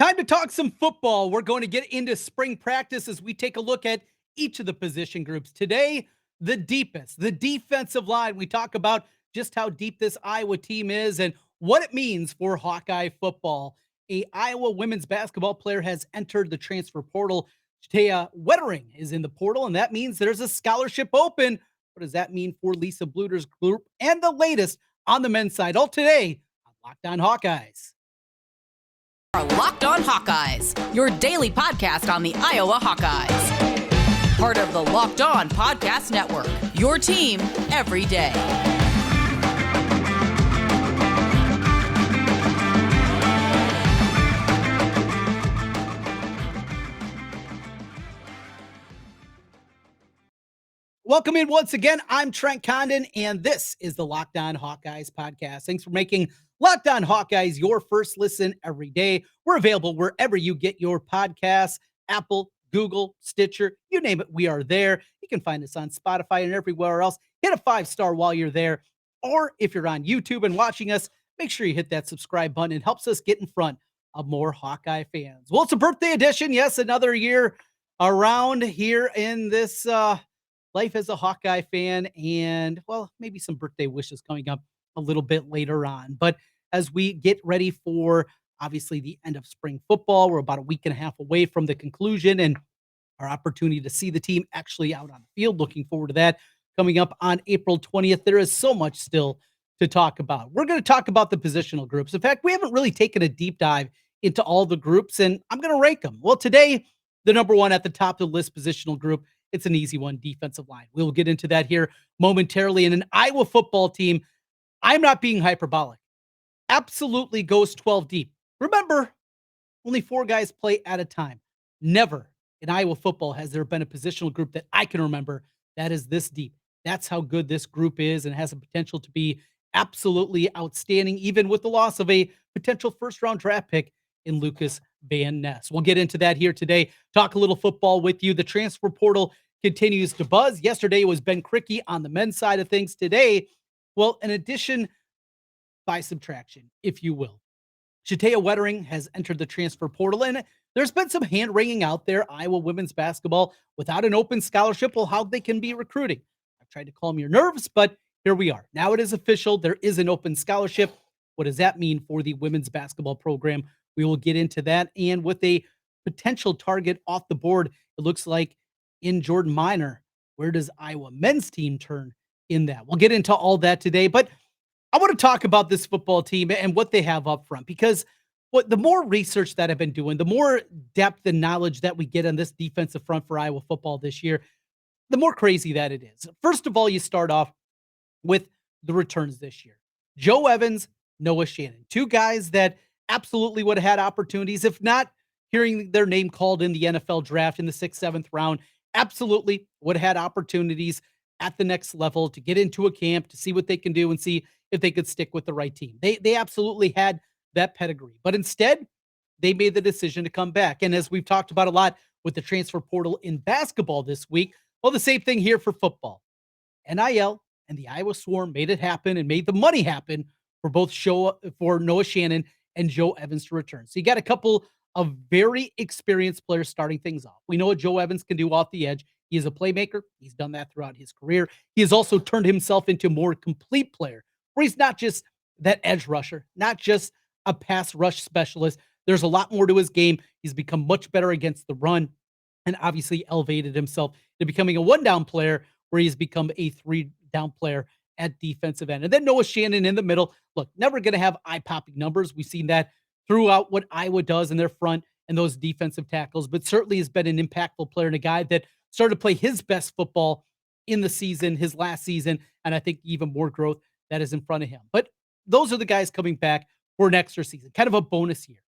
Time to talk some football. We're going to get into spring practice as we take a look at each of the position groups. Today, the deepest, the defensive line. We talk about just how deep this Iowa team is and what it means for Hawkeye football. A Iowa women's basketball player has entered the transfer portal. Taya Wettering is in the portal, and that means there's a scholarship open. What does that mean for Lisa Bluter's group? And the latest on the men's side, all today on Locked On Hawkeyes. Are Locked On Hawkeyes, your daily podcast on the Iowa Hawkeyes. Part of the Locked On Podcast Network, your team every day. Welcome in once again. I'm Trent Condon, and this is the Locked On Hawkeyes podcast. Thanks for making Locked On Hawkeyes your first listen every day. We're available wherever you get your podcasts, Apple, Google, Stitcher, you name it, we are there. You can find us on Spotify and everywhere else. Hit a 5-star while you're there. Or if you're on YouTube and watching us, make sure you hit that subscribe button. It helps us get in front of more Hawkeye fans. Well, it's a birthday edition. Yes, another year around here in this life as a Hawkeye fan, and, well, maybe some birthday wishes coming up a little bit later on. But as we get ready for, obviously, the end of spring football, we're about a week and a half away from the conclusion and our opportunity to see the team actually out on the field. Looking forward to that coming up on April 20th. There is so much still to talk about. We're going to talk about the positional groups. In fact, we haven't really taken a deep dive into all the groups, and I'm going to rank them. Well, today, the number one at the top of the list positional group, it's an easy one, defensive line. We'll get into that here momentarily. And an Iowa football team, I'm not being hyperbolic, absolutely goes 12 deep. Remember, only 4 guys play at a time. Never in Iowa football has there been a positional group that I can remember that is this deep. That's how good this group is and has a potential to be absolutely outstanding, even with the loss of a potential first-round draft pick in Lucas Van Ness. We'll get into that here today. Talk a little football with you. The transfer portal continues to buzz. Yesterday was Ben Krikke on the men's side of things. Today, well, an addition by subtraction, if you will. Taya Wettering has entered the transfer portal, and there's been some hand-wringing out there. Iowa women's basketball without an open scholarship, well, how they can be recruiting. I've tried to calm your nerves, but here we are. Now it is official. There is an open scholarship. What does that mean for the women's basketball program? We will get into that. And with a potential target off the board, it looks like in Jordan Minor, where does Iowa men's team turn in that? We'll get into all that today, but I want to talk about this football team and what they have up front, because the more research that I've been doing, the more depth and knowledge that we get on this defensive front for Iowa football this year, the more crazy that it is. First of all, you start off with the returns this year. Joe Evans, Noah Shannon, 2 guys that absolutely would have had opportunities, if not hearing their name called in the NFL draft in the 6th, 7th round, absolutely would have had opportunities at the next level to get into a camp, to see what they can do and see if they could stick with the right team. They absolutely had that pedigree, but instead they made the decision to come back. And as we've talked about a lot with the transfer portal in basketball this week, well, the same thing here for football. NIL and the Iowa Swarm made it happen and made the money happen for for Noah Shannon and Joe Evans to return. So you got a couple of very experienced players starting things off. We know what Joe Evans can do off the edge. He is a playmaker. He's done that throughout his career. He has also turned himself into a more complete player, where he's not just that edge rusher, not just a pass rush specialist. There's a lot more to his game. He's become much better against the run and obviously elevated himself to becoming a 1-down player, where he's become a 3-down player at defensive end. And then Noah Shannon in the middle. Look, never going to have eye-popping numbers. We've seen that throughout what Iowa does in their front and those defensive tackles, but certainly has been an impactful player and a guy that started to play his best football in the season, his last season, and I think even more growth that is in front of him. But those are the guys coming back for an extra season, kind of a bonus year.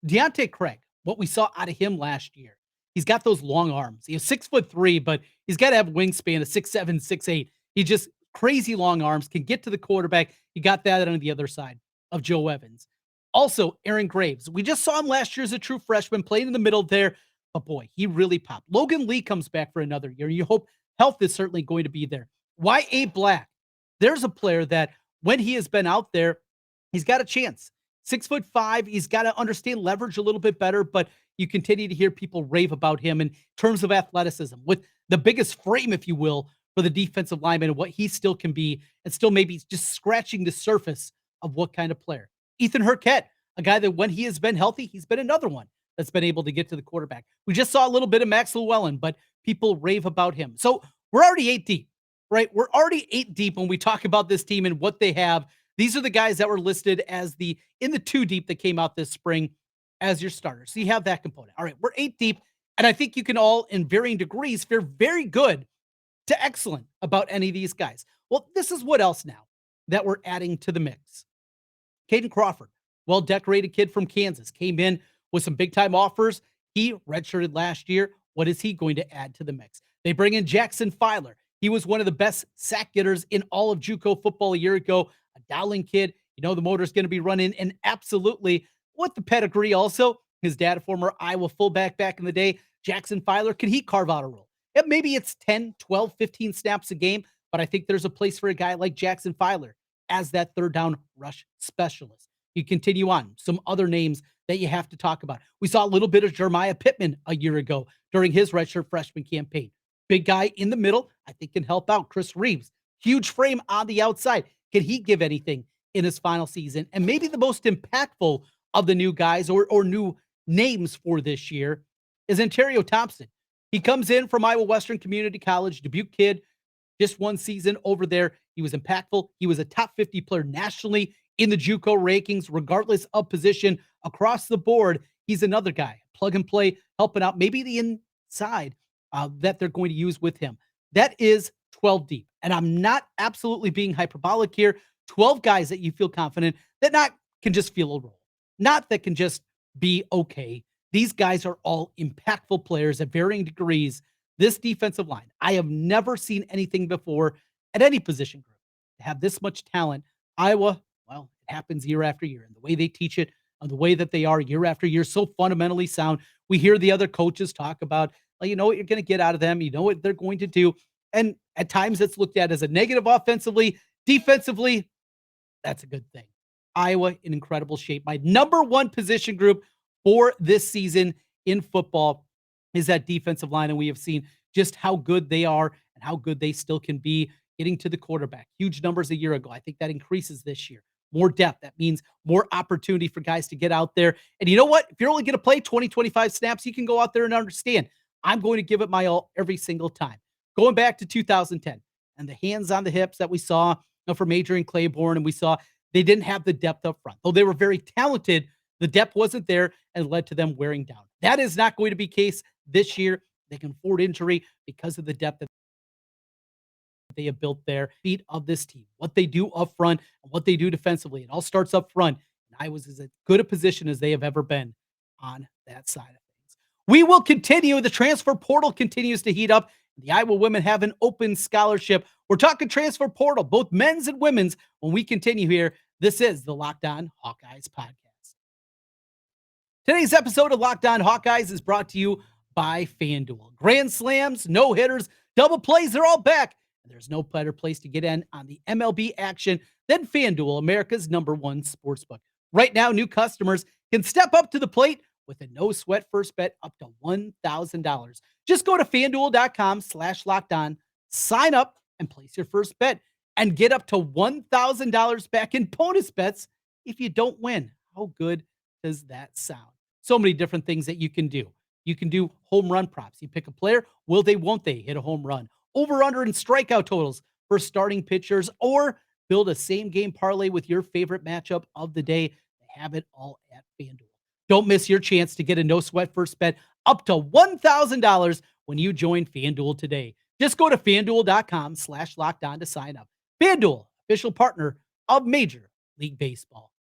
Deontay Craig, what we saw out of him last year, he's got those long arms. He's 6'3", but he's got to have wingspan of 6'7", 6'8". He just crazy long arms, can get to the quarterback. You got that on the other side of Joe Evans. Also, Aaron Graves. We just saw him last year as a true freshman, playing in the middle there. But boy, he really popped. Logan Lee comes back for another year. You hope health is certainly going to be there. Y.A. Black. There's a player that when he has been out there, he's got a chance. 6'5". He's got to understand leverage a little bit better, but you continue to hear people rave about him in terms of athleticism with the biggest frame, if you will, for the defensive lineman and what he still can be, and still maybe just scratching the surface of what kind of player. Ethan Hurkett, a guy that when he has been healthy, he's been another one that's been able to get to the quarterback. We just saw a little bit of Max Llewellyn, but people rave about him. So we're already 8 deep, right? We're already 8 deep when we talk about this team and what they have. These are the guys that were listed as in the 2 deep that came out this spring as your starters. So you have that component. All right, we're 8 deep, and I think you can all, in varying degrees, feel very good to excellent about any of these guys. Well, this is what else now that we're adding to the mix. Caden Crawford, well-decorated kid from Kansas, came in with some big-time offers. He redshirted last year. What is he going to add to the mix? They bring in Jackson Filer. He was one of the best sack getters in all of JUCO football a year ago. A Dowling kid. You know the motor's going to be running, and absolutely with the pedigree also. His dad, a former Iowa fullback back in the day. Jackson Filer, can he carve out a role? Yeah, maybe it's 10, 12, 15 snaps a game, but I think there's a place for a guy like Jackson Filer as that third down rush specialist. You continue on. Some other names that you have to talk about. We saw a little bit of Jeremiah Pittman a year ago during his redshirt freshman campaign. Big guy in the middle, I think can help out. Chris Reeves, huge frame on the outside. Can he give anything in his final season? And maybe the most impactful of the new guys or new names for this year is Ontario Thompson. He comes in from Iowa Western Community College, Dubuque kid, just 1 season over there. He was impactful. He was a top 50 player nationally in the JUCO rankings, regardless of position across the board. He's another guy, plug and play, helping out maybe the inside that they're going to use with him. That is 12 deep. And I'm not absolutely being hyperbolic here. 12 guys that you feel confident that not can just feel a role, not that can just be okay. These guys are all impactful players at varying degrees. This defensive line, I have never seen anything before at any position group to have this much talent. Iowa, well, it happens year after year. And the way they teach it, and the way that they are year after year, so fundamentally sound. We hear the other coaches talk about, well, you know what you're going to get out of them. You know what they're going to do. And at times it's looked at as a negative offensively. Defensively, that's a good thing. Iowa in incredible shape. My number one position group for this season in football is that defensive line, and we have seen just how good they are and how good they still can be getting to the quarterback. Huge numbers a year ago. I think that increases this year. More depth. That means more opportunity for guys to get out there. And you know what? If you're only going to play 20, 25 snaps, you can go out there and understand, I'm going to give it my all every single time. Going back to 2010 and the hands on the hips that we saw from Adrian Claiborne, and we saw they didn't have the depth up front. Though they were very talented, the depth wasn't there and led to them wearing down. That is not going to be the case this year. They can afford injury because of the depth that they have built there. Feet of this team, what they do up front and what they do defensively. It all starts up front. And Iowa's is as good a position as they have ever been on that side of things. We will continue. The transfer portal continues to heat up. The Iowa women have an open scholarship. We're talking transfer portal, both men's and women's, when we continue here. This is the Locked On Hawkeyes podcast. Today's episode of Locked On Hawkeyes is brought to you by FanDuel. Grand slams, no-hitters, double plays, they're all back. And there's no better place to get in on the MLB action than FanDuel, America's #1 sportsbook. Right now, new customers can step up to the plate with a no-sweat first bet up to $1,000. Just go to FanDuel.com/lockedon, sign up, and place your first bet, and get up to $1,000 back in bonus bets if you don't win. How good does that sound? So many different things that you can do. You can do home run props. You pick a player, will they, won't they hit a home run? Over, under, and strikeout totals for starting pitchers, or build a same-game parlay with your favorite matchup of the day. They have it all at FanDuel. Don't miss your chance to get a no-sweat first bet up to $1,000 when you join FanDuel today. Just go to FanDuel.com/lockedon to sign up. FanDuel, official partner of Major League Baseball.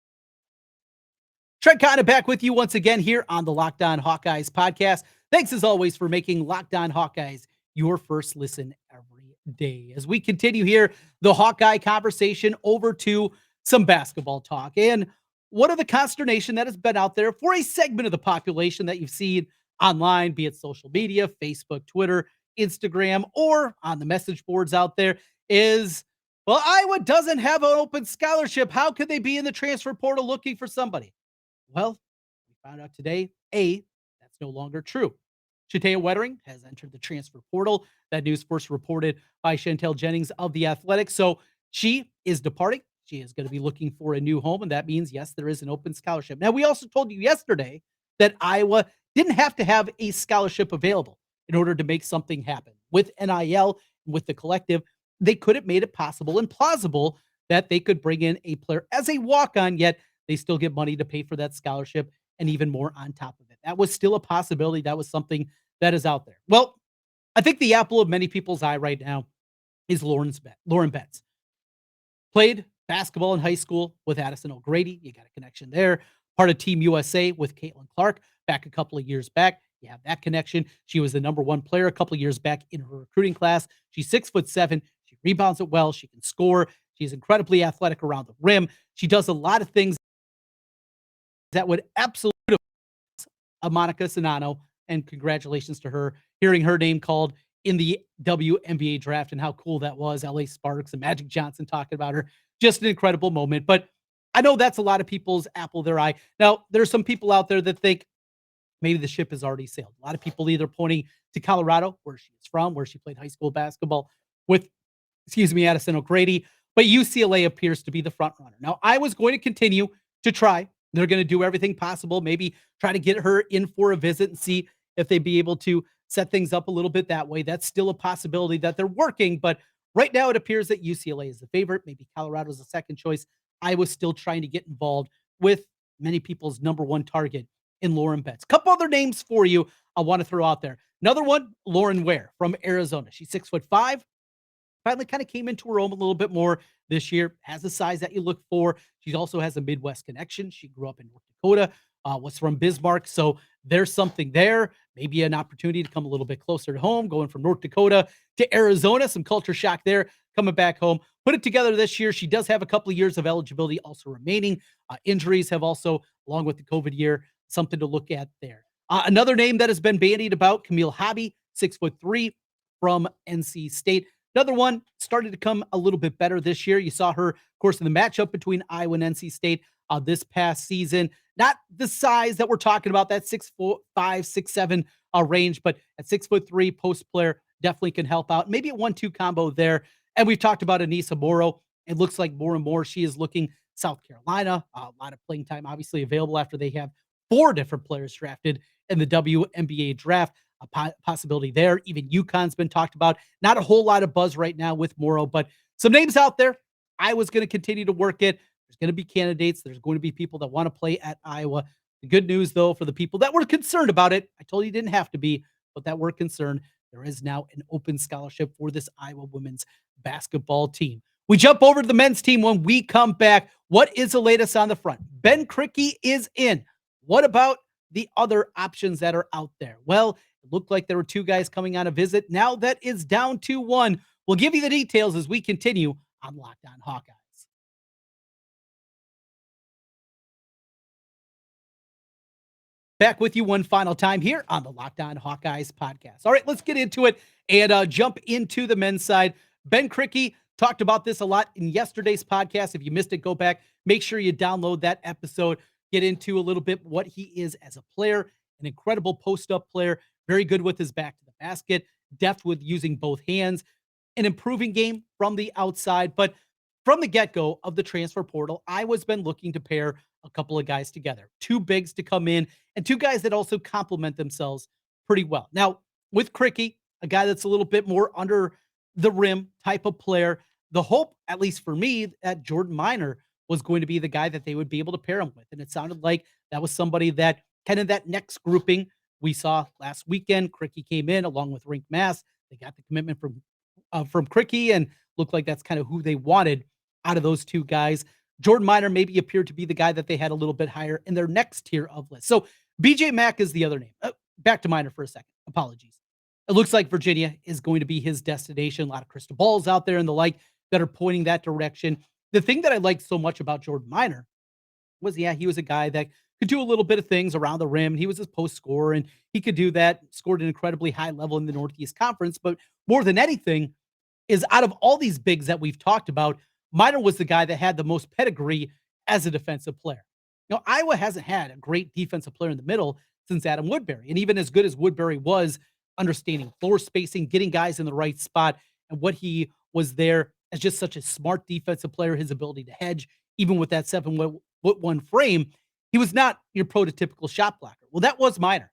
Trent Conner back with you once again here on the Locked On Hawkeyes podcast. Thanks as always for making Locked On Hawkeyes your first listen every day. As we continue here, the Hawkeye conversation over to some basketball talk. And what are the consternation that has been out there for a segment of the population that you've seen online, be it social media, Facebook, Twitter, Instagram, or on the message boards out there is, well, Iowa doesn't have an open scholarship. How could they be in the transfer portal looking for somebody? Well, we found out today, A, that's no longer true. Shatea Wettering has entered the transfer portal. That news first reported by Chantel Jennings of The Athletic. So she is departing. She is going to be looking for a new home. And that means, yes, there is an open scholarship. Now, we also told you yesterday that Iowa didn't have to have a scholarship available in order to make something happen. With NIL, with the collective, they could have made it possible and plausible that they could bring in a player as a walk on, yet they still get money to pay for that scholarship and even more on top of it. That was still a possibility. That was something that is out there. Well, I think the apple of many people's eye right now is Lauren Betts. Played basketball in high school with Addison O'Grady. You got a connection there. Part of Team USA with Caitlin Clark back a couple of years back. You have that connection. She was the number one player a couple of years back in her recruiting class. She's 6'7". She rebounds it well. She can score. She's incredibly athletic around the rim. She does a lot of things that would absolutely Monica Sinano, and congratulations to her. Hearing her name called in the WNBA draft and how cool that was. LA Sparks and Magic Johnson talking about her. Just an incredible moment. But I know that's a lot of people's apple of their eye. Now, there's some people out there that think maybe the ship has already sailed. A lot of people either pointing to Colorado, where she is from, where she played high school basketball with, Addison O'Grady. But UCLA appears to be the front runner. Now, I was going to continue to try. They're going to do everything possible, maybe try to get her in for a visit and see if they'd be able to set things up a little bit that way. That's still a possibility that they're working, but right now it appears that UCLA is the favorite. Maybe Colorado's the second choice. I was still trying to get involved with many people's number one target in Lauren Betts. Couple other names for you I want to throw out there. Another one, Lauren Ware from Arizona. She's 6'5". Finally kind of came into her own a little bit more this year, has the size that you look for. She also has a Midwest connection. She grew up in North Dakota, was from Bismarck. So there's something there. Maybe an opportunity to come a little bit closer to home, going from North Dakota to Arizona. Some culture shock there, coming back home. Put it together this year. She does have a couple of years of eligibility also remaining. Injuries have also, along with the COVID year, something to look at there. Another name that has been bandied about, Camille Hobby, 6'3" from NC State. Another one started to come a little bit better this year. You saw her, of course, in the matchup between Iowa and NC State this past season. Not the size that we're talking about, that 6'5", 6'7" range, but at 6'3", post player definitely can help out. Maybe a 1-2 combo there. And we've talked about Anissa Morrow. It looks like more and more she is looking South Carolina. A lot of playing time obviously available after they have 4 different players drafted in the WNBA draft. A possibility there. Even UConn's been talked about. Not a whole lot of buzz right now with Morrow, but some names out there. I was going to continue to work it. There's going to be candidates. There's going to be people that want to play at Iowa. The good news, though, for the people that were concerned about it, I told you didn't have to be, but that were concerned, there is now an open scholarship for this Iowa women's basketball team. We jump over to the men's team when we come back. What is the latest on the front? Ben Krikke is in. What about the other options that are out there? Well, it looked like there were 2 guys coming on a visit. Now that is down to 1. We'll give you the details as we continue on Locked On Hawkeyes. Back with you one final time here on the Locked On Hawkeyes podcast. All right, let's get into it and jump into the men's side. Ben Krikke talked about this a lot in yesterday's podcast. If you missed it, go back. Make sure you download that episode. Get into a little bit what he is as a player, an incredible post-up player, very good with his back to the basket, depth with using both hands, an improving game from the outside. But from the get-go of the transfer portal, Iowa's been looking to pair a couple of guys together, 2 bigs to come in and 2 guys that also complement themselves pretty well. Now, with Krikke, a guy that's a little bit more under the rim type of player, the hope, at least for me, that Jordan Minor was going to be the guy that they would be able to pair him with. And it sounded like that was somebody that kind of that next grouping we saw last weekend. Krikke came in along with Rink Mass. They got the commitment from Krikke and looked like that's kind of who they wanted out of those 2 guys. Jordan Minor maybe appeared to be the guy that they had a little bit higher in their next tier of list. So BJ Mack is the other name. Back to Minor for a second. Apologies. It looks like Virginia is going to be his destination. A lot of crystal balls out there and the like that are pointing that direction. The thing that I liked so much about Jordan Minor was, he was a guy that could do a little bit of things around the rim. He was his post scorer, and he could do that, scored an incredibly high level in the Northeast Conference. But more than anything is, out of all these bigs that we've talked about, Minor was the guy that had the most pedigree as a defensive player. Iowa hasn't had a great defensive player in the middle since Adam Woodbury. And even as good as Woodbury was, understanding floor spacing, getting guys in the right spot, and what he was there as just such a smart defensive player, his ability to hedge, even with that 7 foot one frame, he was not your prototypical shot blocker. Well, that was Minor.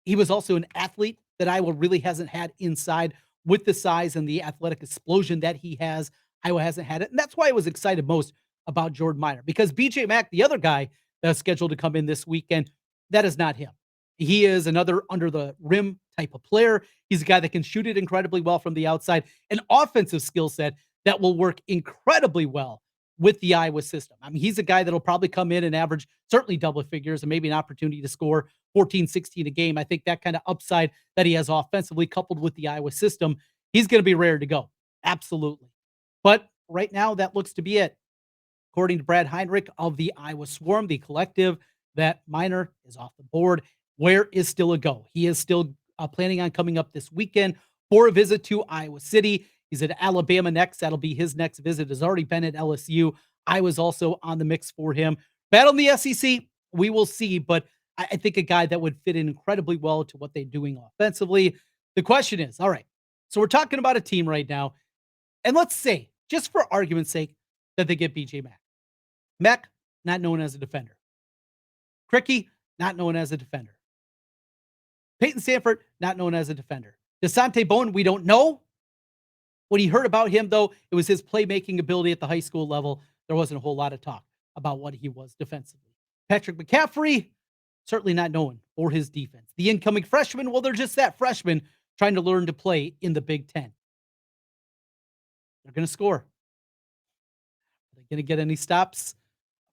He was also an athlete that Iowa really hasn't had inside with the size and the athletic explosion that he has. Iowa hasn't had it. And that's why I was excited most about Jordan Minor, because BJ Mack, the other guy that's scheduled to come in this weekend, that is not him. He is another under the rim type of player. He's a guy that can shoot it incredibly well from the outside, an offensive skill set that will work incredibly well with the Iowa system. I mean, he's a guy that'll probably come in and average certainly double figures and maybe an opportunity to score 14, 16 a game. I think that kind of upside that he has offensively coupled with the Iowa system, he's going to be rare to go. Absolutely. But right now, that looks to be it. According to Brad Heinrich of the Iowa Swarm, the collective, that Minor is off the board. Where is still a go? He is still planning on coming up this weekend for a visit to Iowa City. He's at Alabama next. That'll be his next visit. Has already been at LSU. I was also on the mix for him. Battle in the SEC, we will see, but I think a guy that would fit in incredibly well to what they're doing offensively. The question is, all right, so we're talking about a team right now, and let's say, just for argument's sake, that they get BJ Mack. Mack, not known as a defender. Krikke, not known as a defender. Peyton Sanford, not known as a defender. Desante Bowen, we don't know. When he heard about him, though, it was his playmaking ability at the high school level. There wasn't a whole lot of talk about what he was defensively. Patrick McCaffrey, certainly not known for his defense. The incoming freshman, well, they're just that, freshman trying to learn to play in the Big Ten. They're going to score. Are they going to get any stops?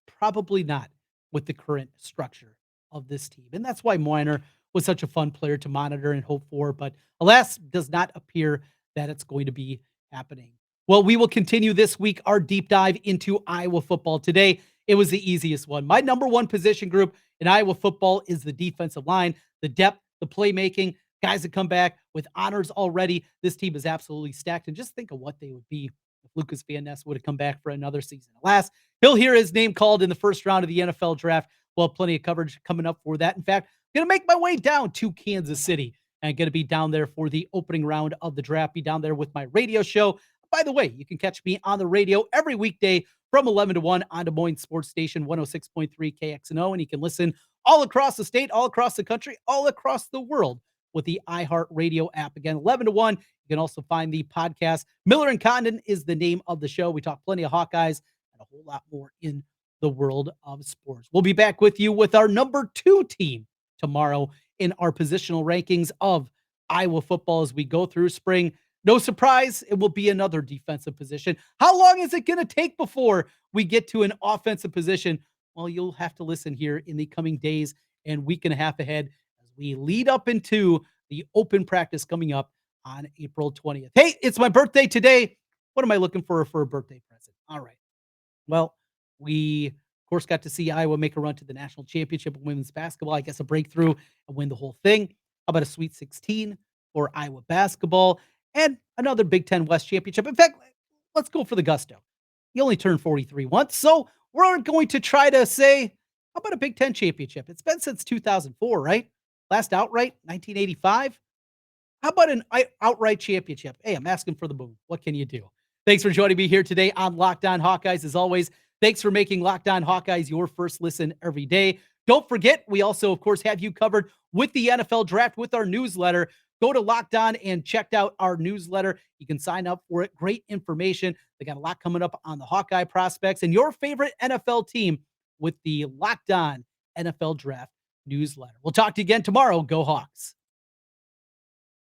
Probably not with the current structure of this team. And that's why Minor was such a fun player to monitor and hope for. But alas, does not appear that it's going to be happening. Well, we will continue this week our deep dive into Iowa football. Today, it was the easiest one. My number one position group in Iowa football is the defensive line, the depth, the playmaking, guys that come back with honors already. This team is absolutely stacked. And just think of what they would be if Lucas Van Ness would have come back for another season. Alas, he'll hear his name called in the first round of the NFL draft. Well, plenty of coverage coming up for that. In fact, I'm going to make my way down to Kansas City and going to be down there for the opening round of the draft. Be down there with my radio show. By the way, you can catch me on the radio every weekday from 11 to 1 on Des Moines Sports Station 106.3 KXNO. And you can listen all across the state, all across the country, all across the world with the iHeartRadio app. Again, 11 to 1. You can also find the podcast. Miller and Condon is the name of the show. We talk plenty of Hawkeyes and a whole lot more in the world of sports. We'll be back with you with our number 2 team tomorrow in our positional rankings of Iowa football as we go through spring. No surprise, it will be another defensive position. How long is it going to take before we get to an offensive position? Well, you'll have to listen here in the coming days and week and a half ahead as we lead up into the open practice coming up on April 20th. Hey, it's my birthday today. What am I looking for a birthday present? All right. Well, we, of course, got to see Iowa make a run to the national championship in women's basketball. I guess a breakthrough and win the whole thing. How about a Sweet 16 for Iowa basketball and another Big Ten West championship? In fact, let's go for the gusto. You only turned 43 once, so we're going to try to say, how about a Big Ten championship? It's been since 2004, right? Last outright, 1985. How about an outright championship? Hey, I'm asking for the moon. What can you do? Thanks for joining me here today on Locked On Hawkeyes. As always, thanks for making Locked On Hawkeyes your first listen every day. Don't forget, we also, of course, have you covered with the NFL draft with our newsletter. Go to Locked On and check out our newsletter. You can sign up for it. Great information. They got a lot coming up on the Hawkeye prospects and your favorite NFL team with the Locked On NFL Draft newsletter. We'll talk to you again tomorrow. Go Hawks.